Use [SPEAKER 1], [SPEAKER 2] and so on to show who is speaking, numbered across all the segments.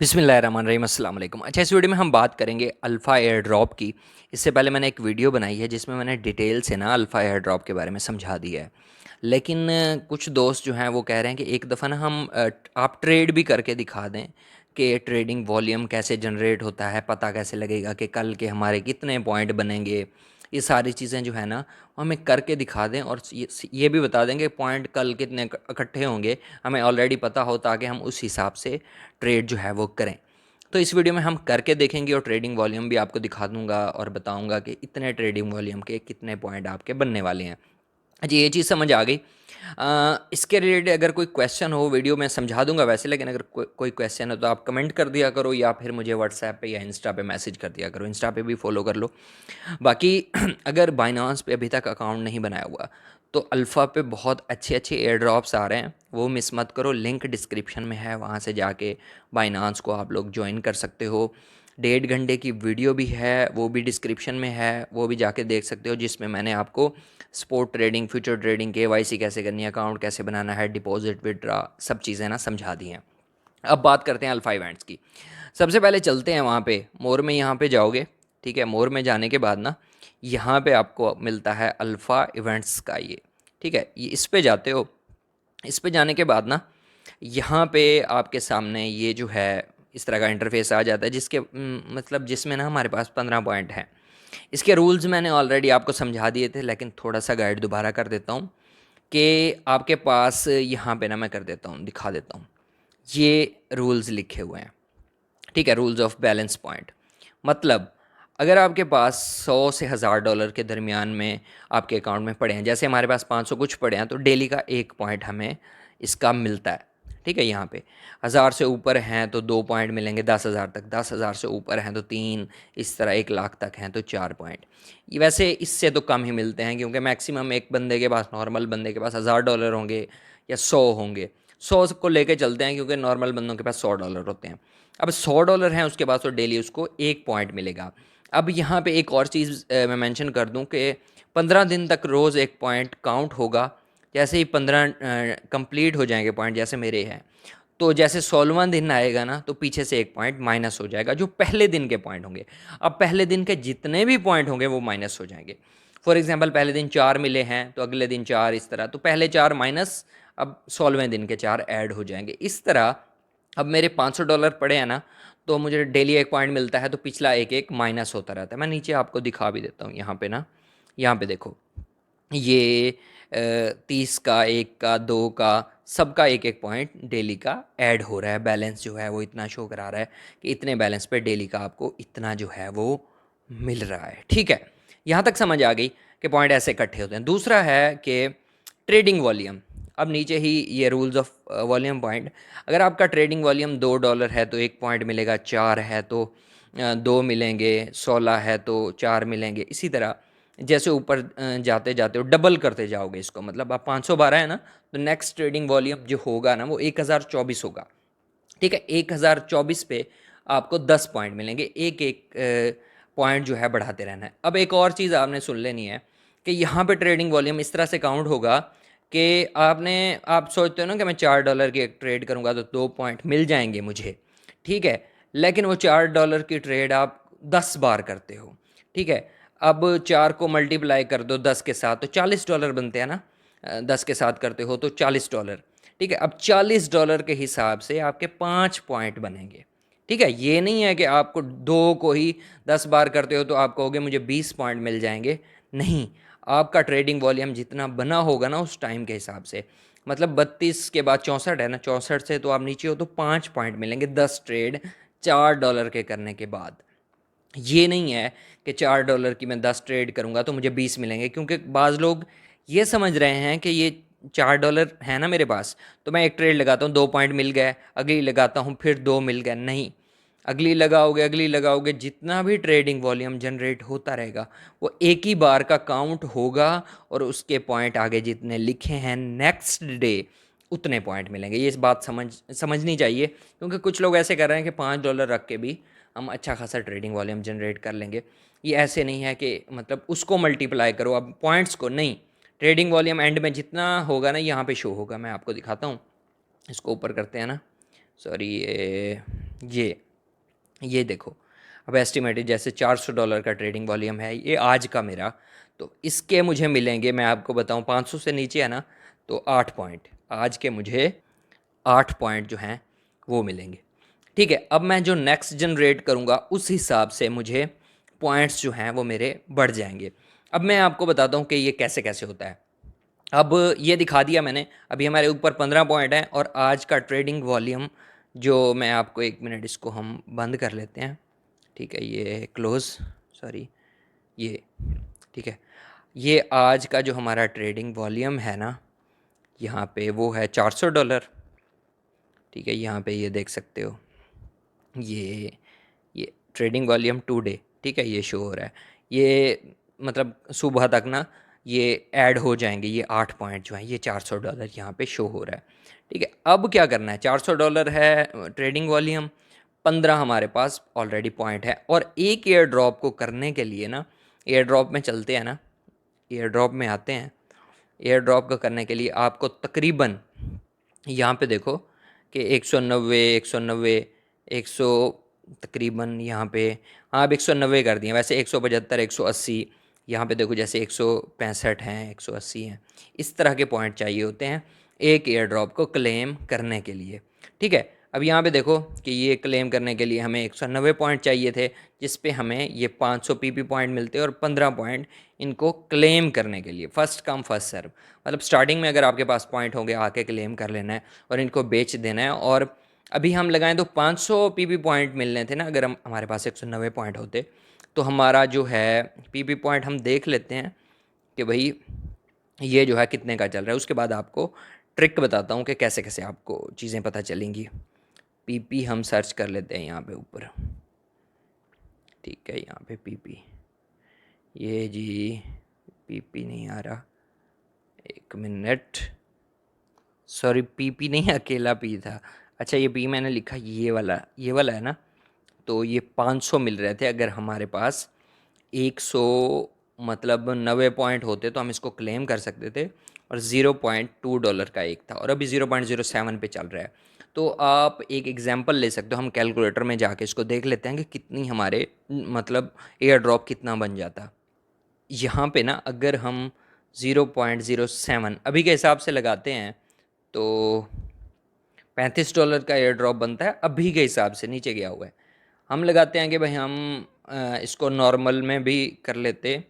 [SPEAKER 1] बिस्मिल्लाहिर्रहमानिर्रहीम अस्सलाम वालेकुम। अच्छा, इस वीडियो में हम बात करेंगे अल्फ़ा एयर ड्रॉप की। इससे पहले मैंने एक वीडियो बनाई है जिसमें मैंने डिटेल से ना अल्फ़ा एयर ड्रॉप के बारे में समझा दिया है। लेकिन कुछ दोस्त जो हैं वो कह रहे हैं कि एक दफ़ा ना आप ट्रेड भी करके दिखा दें कि ट्रेडिंग वॉल्यूम कैसे जनरेट होता है, पता कैसे लगेगा कि कल के हमारे कितने पॉइंट बनेंगे। ये सारी चीज़ें जो है ना वो हमें करके दिखा दें, और ये भी बता दें कि पॉइंट कल कितने इकट्ठे होंगे, हमें ऑलरेडी पता हो, ताकि हम उस हिसाब से ट्रेड जो है वो करें। तो इस वीडियो में हम करके देखेंगे और ट्रेडिंग वॉल्यूम भी आपको दिखा दूंगा और बताऊंगा कि इतने ट्रेडिंग वॉल्यूम के कितने पॉइंट आपके बनने वाले हैं। जी, ये चीज़ समझ आ गई। इसके रिलेटेड अगर कोई क्वेश्चन हो, वीडियो में समझा दूंगा वैसे, लेकिन अगर कोई क्वेश्चन हो तो आप कमेंट कर दिया करो, या फिर मुझे व्हाट्सएप पे या इंस्टा पे मैसेज कर दिया करो। इंस्टा पे भी फॉलो कर लो। बाकी अगर बाइनांस पे अभी तक अकाउंट नहीं बनाया हुआ तो अल्फ़ा पे बहुत अच्छे अच्छे एयर ड्रॉप्स आ रहे हैं, वो मिस मत करो। लिंक डिस्क्रिप्शन में है, वहाँ से जाके बाइनांस को आप लोग ज्वाइन कर सकते हो। 1.5 घंटे की वीडियो भी है, वो भी डिस्क्रिप्शन में है, वो भी जाके देख सकते हो, जिसमें मैंने आपको sport trading, future trading, KYC कैसे करनी है, अकाउंट कैसे बनाना है, डिपॉजिट विड्रा, सब चीज़ें ना समझा दी हैं। अब बात करते हैं अल्फ़ा इवेंट्स की। सबसे पहले चलते हैं वहाँ पे मोर में, यहाँ पे जाओगे। ठीक है, मोर में जाने के बाद ना यहाँ पे आपको मिलता है अल्फ़ा इवेंट्स का ये। ठीक है, ये इस पे जाते हो। इस पे जाने के बाद ना यहाँ पे आपके सामने ये जो है इस तरह का इंटरफेस आ जाता है, जिसके मतलब जिसमें ना हमारे पास 15 पॉइंट हैं। इसके रूल्स मैंने ऑलरेडी आपको समझा दिए थे, लेकिन थोड़ा सा गाइड दोबारा कर देता हूँ कि आपके पास यहाँ पे ना मैं कर देता हूँ, दिखा देता हूँ। ये रूल्स लिखे हुए हैं। ठीक है, रूल्स ऑफ बैलेंस पॉइंट। मतलब अगर आपके पास 100 से $1000 के दरमियान में आपके अकाउंट में पड़े हैं, जैसे हमारे पास 500 कुछ पड़े हैं, तो डेली का 1 पॉइंट हमें इसका मिलता है। ठीक है, यहाँ पे 1000 से ऊपर हैं तो 2 पॉइंट मिलेंगे, 10,000 तक, 10,000 से ऊपर हैं तो 3, इस तरह 1 लाख तक हैं तो 4 पॉइंट। ये वैसे इससे तो कम ही मिलते हैं, क्योंकि मैक्सिमम एक बंदे के पास, नॉर्मल बंदे के पास $1000 होंगे या 100 होंगे। 100 को लेके चलते हैं, क्योंकि नॉर्मल बंदों के पास $100 होते हैं। अब $100 हैं उसके पास, तो डेली उसको 1 पॉइंट मिलेगा। अब यहाँ पे एक और चीज़ मैं मेंशन कर दूँ कि 15 दिन तक रोज़ 1 पॉइंट काउंट होगा। जैसे ही 15 कंप्लीट हो जाएंगे पॉइंट, जैसे मेरे हैं, तो जैसे 16वां दिन आएगा ना, तो पीछे से 1 पॉइंट माइनस हो जाएगा, जो पहले दिन के पॉइंट होंगे। अब पहले दिन के जितने भी पॉइंट होंगे वो माइनस हो जाएंगे। फॉर एग्जांपल, पहले दिन 4 मिले हैं तो अगले दिन 4, इस तरह, तो पहले 4 माइनस, अब 16वें दिन के 4 ऐड हो जाएंगे, इस तरह। अब मेरे $500 पड़े हैं ना, तो मुझे डेली 1 पॉइंट मिलता है, तो पिछला एक एक माइनस होता रहता है। मैं नीचे आपको दिखा भी देता हूँ, यहाँ पे ना, यहाँ पे देखो, ये 30 का, 1 का, 2 का, सबका एक एक पॉइंट डेली का ऐड हो रहा है। बैलेंस जो है वो इतना शो करा रहा है कि इतने बैलेंस पे डेली का आपको इतना जो है वो मिल रहा है। ठीक है, यहाँ तक समझ आ गई कि पॉइंट ऐसे इकट्ठे होते हैं। दूसरा है कि ट्रेडिंग वॉल्यूम। अब नीचे ही ये रूल्स ऑफ वॉल्यूम पॉइंट। अगर आपका ट्रेडिंग वॉल्यूम $2 है तो 1 पॉइंट मिलेगा, 4 है तो 2 मिलेंगे, 16 है तो 4 मिलेंगे। इसी तरह जैसे ऊपर जाते जाते हो, डबल करते जाओगे इसको। मतलब आप 512 है ना, तो नेक्स्ट ट्रेडिंग वॉल्यूम जो होगा ना वो 1024 होगा। ठीक है, 1024 पे आपको 10 पॉइंट मिलेंगे। एक एक पॉइंट जो है बढ़ाते रहना है। अब एक और चीज़ आपने सुन लेनी है कि यहाँ पे ट्रेडिंग वॉल्यूम इस तरह से काउंट होगा कि आप सोचते हो ना कि मैं $4 की एक ट्रेड करूँगा तो 2 पॉइंट मिल जाएंगे मुझे। ठीक है, लेकिन वो $4 की ट्रेड आप 10 बार करते हो। ठीक है, अब 4 को मल्टीप्लाई कर दो 10 के साथ, तो $40 बनते हैं ना। 10 के साथ करते हो तो $40। ठीक है, अब $40 के हिसाब से आपके 5 पॉइंट बनेंगे। ठीक है, ये नहीं है कि आपको दो को ही 10 बार करते हो तो आप कहोगे मुझे 20 पॉइंट मिल जाएंगे। नहीं, आपका ट्रेडिंग वॉल्यूम जितना बना होगा ना उस टाइम के हिसाब से, मतलब 32 के बाद 64 है ना, 64 से तो आप नीचे हो तो 5 पॉइंट मिलेंगे 10 ट्रेड $4 के करने के बाद। ये नहीं है कि $4 की मैं 10 ट्रेड करूँगा तो मुझे 20 मिलेंगे, क्योंकि बाज़ लोग ये समझ रहे हैं कि ये $4 है ना मेरे पास, तो मैं एक ट्रेड लगाता हूँ, 2 पॉइंट मिल गए, अगली लगाता हूँ, फिर 2 मिल गए। नहीं, अगली लगाओगे, अगली लगाओगे, जितना भी ट्रेडिंग वॉल्यूम जनरेट होता रहेगा वो एक ही बार का काउंट होगा, और उसके पॉइंट आगे जितने लिखे हैं नेक्स्ट डे उतने पॉइंट मिलेंगे। ये इस बात समझनी चाहिए, क्योंकि कुछ लोग ऐसे कर रहे हैं कि $5 रख के भी हम अच्छा खासा ट्रेडिंग वॉल्यूम जनरेट कर लेंगे। ये ऐसे नहीं है कि मतलब उसको मल्टीप्लाई करो, अब पॉइंट्स को नहीं। ट्रेडिंग वॉल्यूम एंड में जितना होगा ना यहाँ पे शो होगा। मैं आपको दिखाता हूँ, इसको ऊपर करते हैं ना, सॉरी, ये ये देखो, अब एस्टिमेटेड जैसे $400 का ट्रेडिंग वॉल्यूम है ये आज का मेरा, तो इसके मुझे मिलेंगे, मैं आपको बताऊं 500 से नीचे है ना, तो 8 पॉइंट आज के मुझे 8 पॉइंट जो हैं वो मिलेंगे। ठीक है, अब मैं जो नेक्स्ट जनरेट करूँगा उस हिसाब से मुझे पॉइंट्स जो हैं वो मेरे बढ़ जाएंगे। अब मैं आपको बताता हूँ कि ये कैसे कैसे होता है। अब ये दिखा दिया मैंने, अभी हमारे ऊपर 15 पॉइंट हैं और आज का ट्रेडिंग वॉल्यूम जो मैं आपको, एक मिनट इसको हम बंद कर लेते हैं। ठीक है, ये क्लोज, सॉरी, ये ठीक है, ये आज का जो हमारा ट्रेडिंग वॉल्यूम है ना, यहाँ पे वो है $400। ठीक है, यहाँ पे ये देख सकते हो, ये ट्रेडिंग वॉल्यूम टू डे, ठीक है, ये शो हो रहा है। ये मतलब सुबह तक ना ये ऐड हो जाएंगे, ये 8 पॉइंट जो हैं, ये $400 यहाँ पे शो हो रहा है। ठीक है, अब क्या करना है, $400 है ट्रेडिंग वॉल्यूम, 15 हमारे पास ऑलरेडी पॉइंट है, और एक एयर ड्रॉप को करने के लिए ना, एयर ड्रॉप में चलते हैं ना, एयर ड्रॉप में आते हैं। एयर ड्रॉप को करने के लिए आपको तकरीबन यहाँ पे देखो कि 190 190 100, तकरीबन यहाँ पे, हाँ अब 190 कर दिए, वैसे 175 180, यहाँ पे देखो जैसे 165 हैं 180 हैं, इस तरह के पॉइंट चाहिए होते हैं एक एयर ड्रॉप को क्लेम करने के लिए। ठीक है, अब यहाँ पे देखो कि ये क्लेम करने के लिए हमें 190 पॉइंट चाहिए थे, जिस पे हमें ये 500 पीपी पॉइंट मिलते हैं, और 15 पॉइंट इनको क्लेम करने के लिए, फर्स्ट कम फर्स्ट सर्व, मतलब स्टार्टिंग में अगर आपके पास पॉइंट होंगे आके क्लेम कर लेना है और इनको बेच देना है। और अभी हम लगाएं तो 500 पीपी पॉइंट मिलने थे ना, अगर हम हमारे पास 190 पॉइंट होते तो हमारा जो है पीपी पॉइंट हम देख लेते हैं कि भाई ये जो है कितने का चल रहा है। उसके बाद आपको ट्रिक बताता हूँ कि कैसे कैसे आपको चीज़ें पता चलेंगी। पीपी हम सर्च कर लेते हैं यहाँ पे ऊपर, ठीक है, यहाँ पे पीपी, ये जी पीपी नहीं आ रहा, एक मिनट, सॉरी पीपी नहीं, अकेला पी था। अच्छा ये पी मैंने लिखा, ये वाला है ना, तो ये 500 मिल रहे थे, अगर हमारे पास 100 मतलब 90 पॉइंट होते तो हम इसको क्लेम कर सकते थे, और $0.2 का एक था, और अभी 0.07 पे चल रहा है। तो आप एक एग्जांपल ले सकते हो, हम कैलकुलेटर में जाके इसको देख लेते हैं कि कितनी हमारे मतलब एयर ड्रॉप कितना बन जाता। यहाँ पे ना अगर हम 0.07 अभी के हिसाब से लगाते हैं तो $35 का एयर ड्रॉप बनता है, अभी के हिसाब से नीचे गया हुआ है। हम लगाते हैं कि भाई हम इसको नॉर्मल में भी कर लेते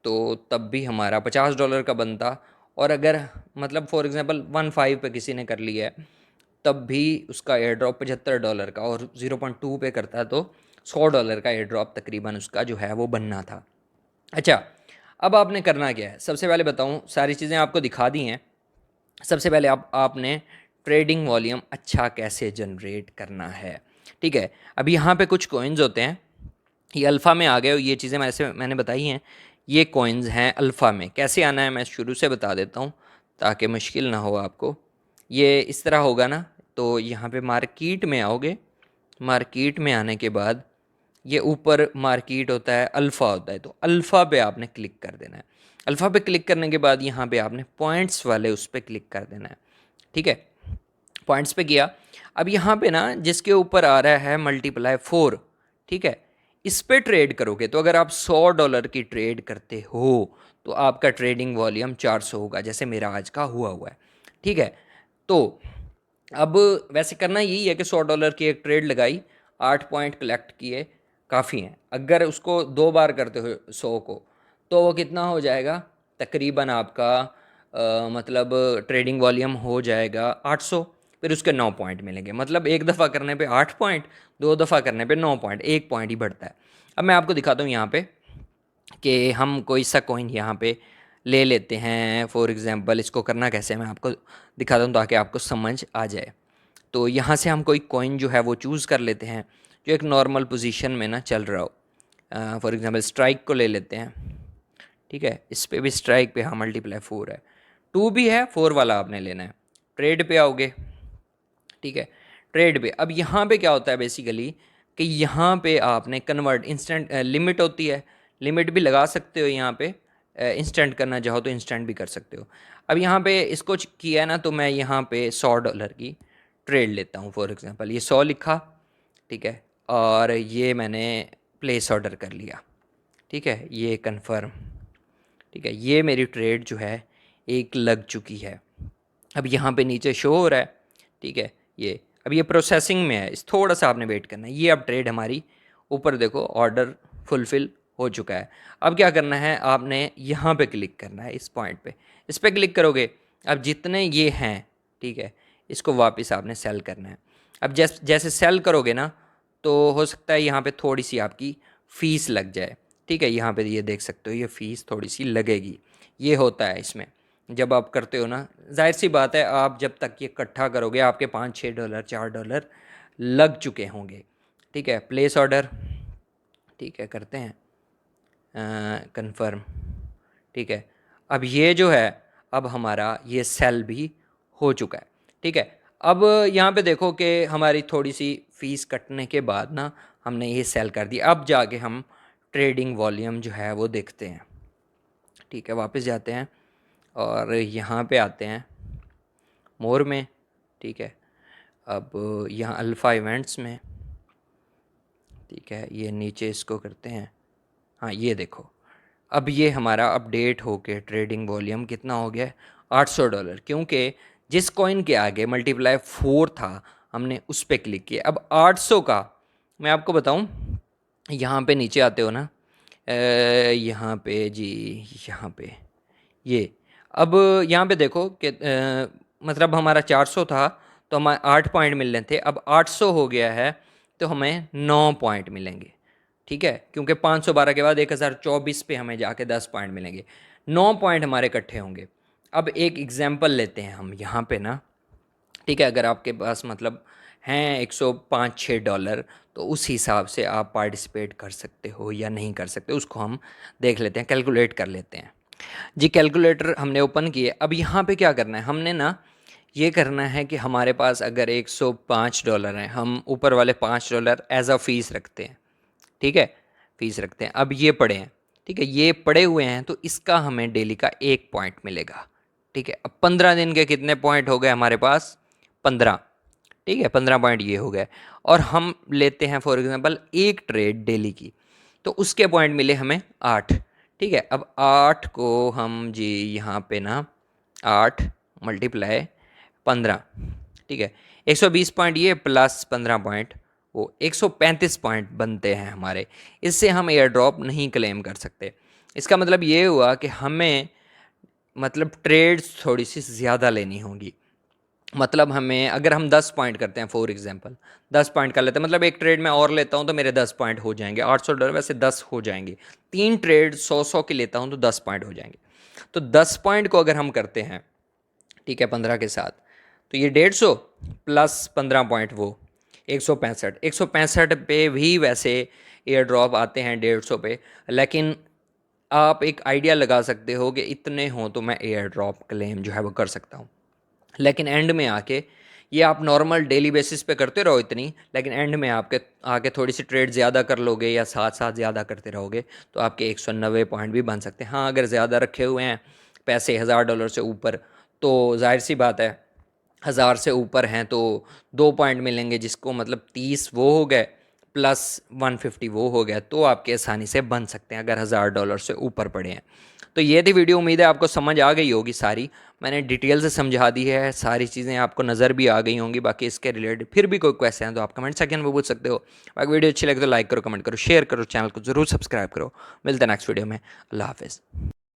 [SPEAKER 1] तो तब भी हमारा $50 का बनता, और अगर मतलब फॉर एग्जांपल 1.5 पे किसी ने कर लिया है तब भी उसका एयर ड्रॉप $75 का, और 0.2 पे करता तो $100 का एयर ड्रॉप तकरीबन उसका जो है वो बनना था। अच्छा, अब आपने करना क्या है, सबसे पहले बताऊं, सारी चीज़ें आपको दिखा दी हैं। सबसे पहले आपने ट्रेडिंग वॉल्यूम अच्छा कैसे जनरेट करना है। ठीक है, अब यहाँ पे कुछ कॉइन्स होते हैं, ये अल्फ़ा में आ गए, और ये चीज़ें मैंने बताई हैं, ये कॉइन्स हैं अल्फ़ा में। कैसे आना है मैं शुरू से बता देता हूँ ताकि मुश्किल ना हो आपको। ये इस तरह होगा ना, तो यहाँ पे मार्केट में आओगे, मार्केट में आने के बाद ये ऊपर मार्केट होता है, अल्फ़ा होता है, तो अल्फ़ा पे आपने क्लिक कर देना है। अल्फ़ा पे क्लिक करने के बाद यहाँ पे आपने पॉइंट्स वाले उस पर क्लिक कर देना है। ठीक है, पॉइंट्स पे किया। अब यहाँ पे ना जिसके ऊपर आ रहा है मल्टीप्लाई 4, ठीक है, इस पे ट्रेड करोगे तो अगर आप $100 की ट्रेड करते हो तो आपका ट्रेडिंग वॉल्यूम 400 होगा, जैसे मेरा आज का हुआ है। ठीक है, तो अब वैसे करना यही है कि $100 की एक ट्रेड लगाई, 8 पॉइंट कलेक्ट किए, काफ़ी हैं। अगर उसको 2 बार करते हो 100 को, तो वो कितना हो जाएगा, तकरीबन आपका मतलब ट्रेडिंग वॉल्यूम हो जाएगा 800, फिर उसके 9 पॉइंट मिलेंगे, मतलब एक दफ़ा करने पे 8 पॉइंट, 2 दफ़ा करने पे 9 पॉइंट, 1 पॉइंट ही बढ़ता है। अब मैं आपको दिखाता हूँ यहाँ पे कि हम कोई सा कॉइन यहाँ पे ले लेते हैं। फॉर एग्ज़ाम्पल इसको करना कैसे है मैं आपको दिखाता हूँ ताकि आपको समझ आ जाए। तो यहाँ से हम कोई कॉइन जो है वो चूज़ कर लेते हैं जो एक नॉर्मल पोजीशन में ना चल रहा हो। फॉर एग्ज़ाम्पल स्ट्राइक को ले लेते हैं, ठीक है, इस पे भी स्ट्राइक पे हाँ मल्टीप्लाई 4 है, 2 भी है, 4 वाला आपने लेना है। ट्रेड पे आओगे, ठीक है, ट्रेड पे अब यहाँ पे क्या होता है बेसिकली कि यहाँ पे आपने कन्वर्ट इंस्टेंट लिमिट होती है, लिमिट भी लगा सकते हो यहाँ पे, इंस्टेंट करना चाहो तो इंस्टेंट भी कर सकते हो। अब यहाँ पे इसको किया है ना, तो मैं यहाँ पे $100 की ट्रेड लेता हूँ। फॉर एग्जांपल ये 100 लिखा, ठीक है, और ये मैंने प्लेस ऑर्डर कर लिया, ठीक है, ये कंफर्म, ठीक है, ये मेरी ट्रेड जो है एक लग चुकी है। अब यहाँ पे नीचे शो हो रहा है, ठीक है, ये अब ये प्रोसेसिंग में है, इस थोड़ा सा आपने वेट करना है। ये अब ट्रेड हमारी ऊपर देखो ऑर्डर फुलफ़िल हो चुका है। अब क्या करना है, आपने यहाँ पे क्लिक करना है, इस पॉइंट पे, इस पर क्लिक करोगे, अब जितने ये हैं, ठीक है, इसको वापस आपने सेल करना है। अब जैसे सेल करोगे ना, तो हो सकता है यहाँ पे थोड़ी सी आपकी फ़ीस लग जाए, ठीक है, यहाँ पे ये देख सकते हो, ये फ़ीस थोड़ी सी लगेगी, ये होता है इसमें जब आप करते हो ना। जाहिर सी बात है, आप जब तक ये इकट्ठा करोगे आपके $5-6 $4 लग चुके होंगे, ठीक है। प्लेस ऑर्डर, ठीक है, करते हैं कंफर्म, ठीक है। अब ये जो है, अब हमारा ये सेल भी हो चुका है, ठीक है। अब यहाँ पे देखो कि हमारी थोड़ी सी फ़ीस कटने के बाद ना हमने ये सेल कर दिया। अब जाके हम ट्रेडिंग वॉल्यूम जो है वो देखते हैं, ठीक है। वापस जाते हैं और यहाँ पे आते हैं मोर में, ठीक है। अब यहाँ अल्फ़ा इवेंट्स में, ठीक है, ये नीचे इसको करते हैं, हाँ ये देखो, अब ये हमारा अपडेट होके ट्रेडिंग वॉल्यूम कितना हो गया है, $800, क्योंकि जिस कॉइन के आगे मल्टीप्लाई 4 था हमने उस पर क्लिक किया। अब 800 का मैं आपको बताऊं, यहाँ पे नीचे आते हो ना, यहाँ पे जी, यहाँ पे ये, अब यहाँ पे देखो कि मतलब हमारा 400 था तो हमें 8 पॉइंट मिल रहे थे, अब 800 हो गया है तो हमें 9 पॉइंट मिलेंगे, ठीक है, क्योंकि 512 के बाद 1024 पे हमें जाके 10 पॉइंट मिलेंगे, 9 पॉइंट हमारे इकट्ठे होंगे। अब एक एग्जांपल लेते हैं हम यहाँ पे ना, ठीक है, अगर आपके पास मतलब हैं 105-6 डॉलर, तो उस हिसाब से आप पार्टिसिपेट कर सकते हो या नहीं कर सकते, उसको हम देख लेते हैं, कैलकुलेट कर लेते हैं जी। कैलकुलेटर हमने ओपन किए। अब यहाँ पे क्या करना है, हमने ना ये करना है कि हमारे पास अगर $105 हैं, हम ऊपर वाले $5 एज अ फ़ीस रखते हैं, ठीक है, फ़ीस रखते हैं। अब ये पड़े हैं, ठीक है, ये पड़े हुए हैं, तो इसका हमें डेली का 1 पॉइंट मिलेगा, ठीक है। अब 15 दिन के कितने पॉइंट हो गए हमारे पास, 15, ठीक है, 15 पॉइंट ये हो गए। और हम लेते हैं फॉर एग्जांपल एक ट्रेड डेली की, तो उसके पॉइंट मिले हमें 8, ठीक है। अब 8 को हम जी यहाँ पे ना 8 मल्टीप्लाई 15, ठीक है, 120 पॉइंट ये प्लस 15 पॉइंट वो 135 पॉइंट बनते हैं हमारे। इससे हम एयर ड्रॉप नहीं क्लेम कर सकते। इसका मतलब ये हुआ कि हमें मतलब ट्रेड्स थोड़ी सी ज़्यादा लेनी होंगी। मतलब हमें अगर हम 10 पॉइंट करते हैं फॉर एग्जांपल, 10 पॉइंट कर लेते हैं, मतलब एक ट्रेड में और लेता हूँ तो मेरे 10 पॉइंट हो जाएंगे, $800 वैसे 10 हो जाएंगे, 3 ट्रेड 100-100 की लेता हूँ तो 10 पॉइंट हो जाएंगे। तो 10 पॉइंट को अगर हम करते हैं, ठीक है, 15 के साथ, तो ये 150 प्लस 15 पॉइंट वो 165 पे भी वैसे एयर ड्रॉप आते हैं 150 पे, लेकिन आप एक आइडिया लगा सकते हो कि इतने हों तो मैं एयर ड्रॉप क्लेम जो है वो कर सकता हूँ। लेकिन एंड में आके ये आप नॉर्मल डेली बेसिस पे करते रहो इतनी, लेकिन एंड में आपके आके थोड़ी सी ट्रेड ज़्यादा कर लोगे या साथ साथ ज़्यादा करते रहोगे तो आपके 190 पॉइंट भी बन सकते हैं। हाँ, अगर ज़्यादा रखे हुए हैं पैसे $1000 से ऊपर, तो जाहिर सी बात है 1000 से ऊपर हैं तो 2 पॉइंट मिलेंगे, जिसको मतलब 30 वो हो गए प्लस 150 वो हो गया, तो आपके आसानी से बन सकते हैं अगर $1000 से ऊपर पड़े हैं। तो ये थी वीडियो, उम्मीद है आपको समझ आ गई होगी सारी, मैंने डिटेल से समझा दी है, सारी चीज़ें आपको नज़र भी आ गई होंगी। बाकी इसके रिलेटेड फिर भी कोई क्वेश्चन है तो आप कमेंट सेक्शन में पूछ सकते हो। बाकी वीडियो अच्छी लगे तो लाइक करो, कमेंट करो, शेयर करो, चैनल को ज़रूर सब्सक्राइब करो। मिलते हैं नेक्स्ट वीडियो में। अल्लाह हाफिज़।